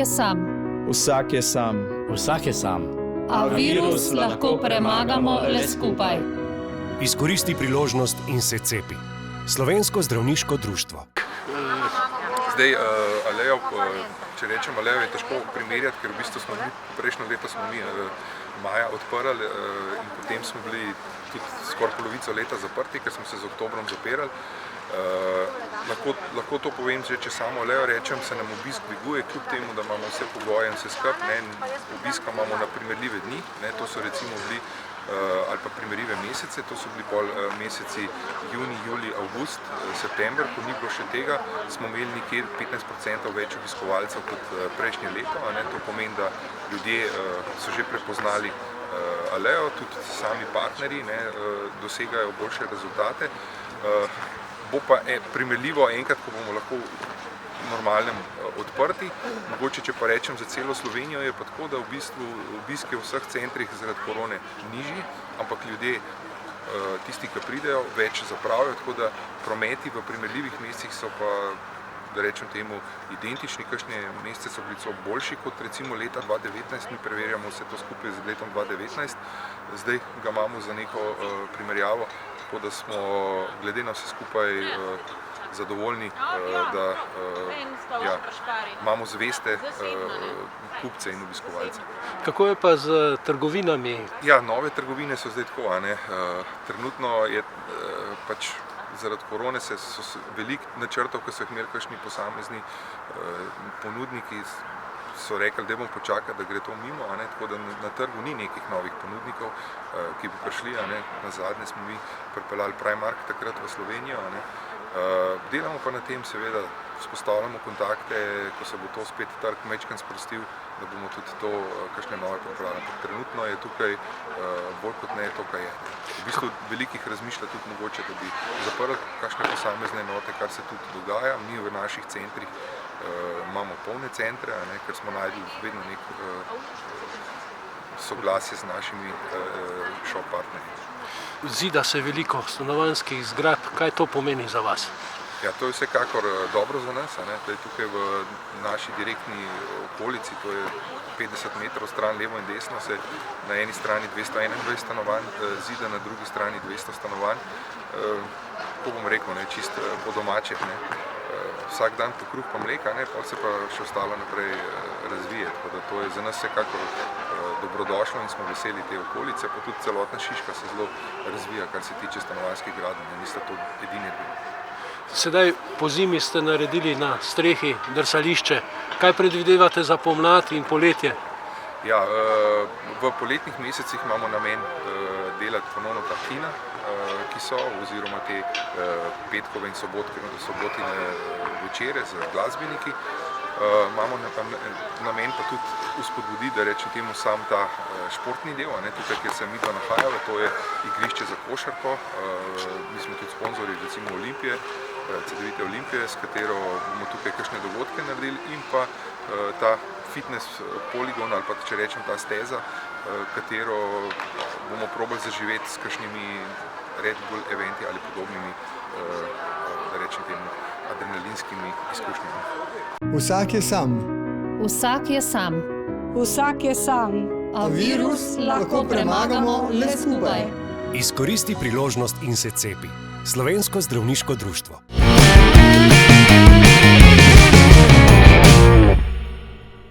je sam. Vsak je sam. Vsak je sam. A virus lahko premagamo le skupaj. Izkoristi priložnost in se cepi. Slovensko zdravniško društvo. Zdaj, Alejo, če rečem Alejo, je težko primerjati, ker v bistvu smo mi, prejšnjo leto smo mi maja odprli in potem smo bili tudi skoraj polovico leta zaprti, ker smo se z oktobrom zapirali. Lahko to povem, že če samo Alejo rečem, se nam obisk dviguje, kljub temu, da imamo vse pogoje in vse skrb. Obiska imamo na primerljive dni, to so recimo bili ali pa primerljive mesece, to so bili pol meseci juni, juli, avgust, september, ko ni bilo še tega, smo imeli nekje 15% več obiskovalcev kot prejšnje leto. To pomeni, da ljudje so že prepoznali Alejo, tudi sami partnerji dosegajo boljše rezultate. Bo pa primerljivo enkrat, ko bomo lahko normalnem odprti. Mogoče, če pa rečem za celo Slovenijo, je pa tako, da v bistvu obiske v vseh centrih zaradi korone nižji, ampak ljudje, tisti, ki pridejo, več zapravijo, tako da prometi v primerljivih mesecih so pa, da rečem temu, identični. Kakšne mesece so bili celo boljši kot recimo leta 2019, mi preverjamo vse to skupaj z letom 2019, zdaj ga imamo za neko primerjavo, tako da smo glede na vse skupaj zadovoljni, da imamo zveste kupce in obiskovalce. Kako je pa z trgovinami? Ja, nove trgovine so zdaj tako, trenutno je pač zaradi korone so veliko načrtov, ki so jih imeli kakšni posamezni ponudniki, so rekli, da bomo počakali, da gre to mimo, tako da na trgu ni nekih novih ponudnikov, ki bi prišli. Nazadnje smo mi pripeljali Primark takrat v Slovenijo. Delamo pa na tem, seveda, vzpostavljamo kontakte, ko se bo to spet trg majčkeno sprostil, da bomo tudi to kakšne nove pripravili. Trenutno je tukaj bolj kot ne to, kaj je. V bistvu velikih razmišlja tudi mogoče, da bi zaprli kakšne posamezne enote, kar se tudi dogaja. Mi v naših centrih imamo polne centre, ker smo našli vedno nek soglasje z našimi shop partnerji. Zida se veliko stanovanjskih zgradb, kaj to pomeni za vas? Ja, to je vsekakor dobro za nas. Tukaj v naši direktni okolici, to je 50 metrov stran levo in desno, se na eni strani 221 stanovanj zida, na drugi strani 200 stanovanj. Ko bom rekel, čisto po domače. Vsak dan po kruh pa mleka, pa se pa še ostalo naprej razvije. Tako da to je za nas vsekakor dobrodošlo in smo veseli te okolice, pa tudi celotna Šiška se zelo razvija, kar se tiče stanovanjskih gradenj, nista to edine dve. Sedaj po zimi ste naredili na strehi drsališče. Kaj predvidevate za pomlad in poletje? Ja, v poletnih mesecih imamo namen delati ponovno ta kina, ki so, oziroma te petkove in sobotine večere z glasbeniki. Imamo namen pa tudi uspodbuditi, da rečem temu, sam ta športni del, tukaj, kjer se midva nahajava, to je igrišče za košarko. Mi smo tudi sponzorji recimo Olimpije, Cedevite Olimpije, s katero bomo tukaj kakšne dogodke naredili, in pa ta fitness poligon, ali pa če rečem ta steza, katero bomo probali zaživeti s kakšnimi Red Bull eventi ali podobnimi, da rečem temu, adrenalinskimi izkušnjami. Vsak je sam. Vsak je sam. Vsak je sam. A virus lahko premagamo le skupaj. Izkoristi priložnost in se cepi. Slovensko zdravniško društvo.